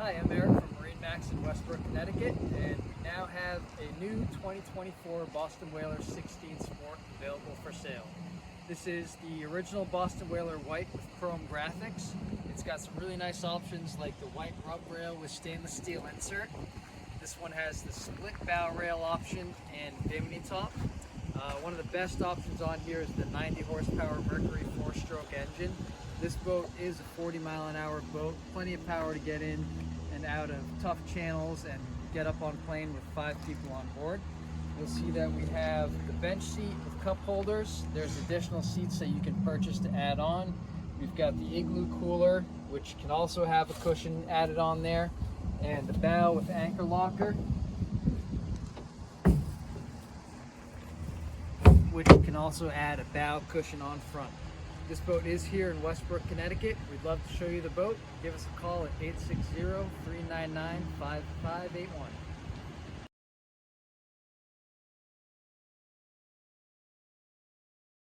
Hi, I'm Eric from MarineMax in Westbrook, Connecticut, and we now have a new 2024 Boston Whaler 16 Sport available for sale. This is the original Boston Whaler white with chrome graphics. It's got some really nice options like the white rub rail with stainless steel insert. This one has the split bow rail option and bimini top. One of the best options on here is the 90 horsepower Mercury 4-stroke engine. This boat is a 40-mile-an-hour boat, plenty of power to get in and out of tough channels and get up on plane with 5 people on board. You'll see that we have the bench seat with cup holders. There's additional seats that you can purchase to add on. We've got the igloo cooler, which can also have a cushion added on there, and the bow with anchor locker, which can also add a bow cushion on front. This boat is here in Westbrook, Connecticut. We'd love to show you the boat. Give us a call at 860-399-5581.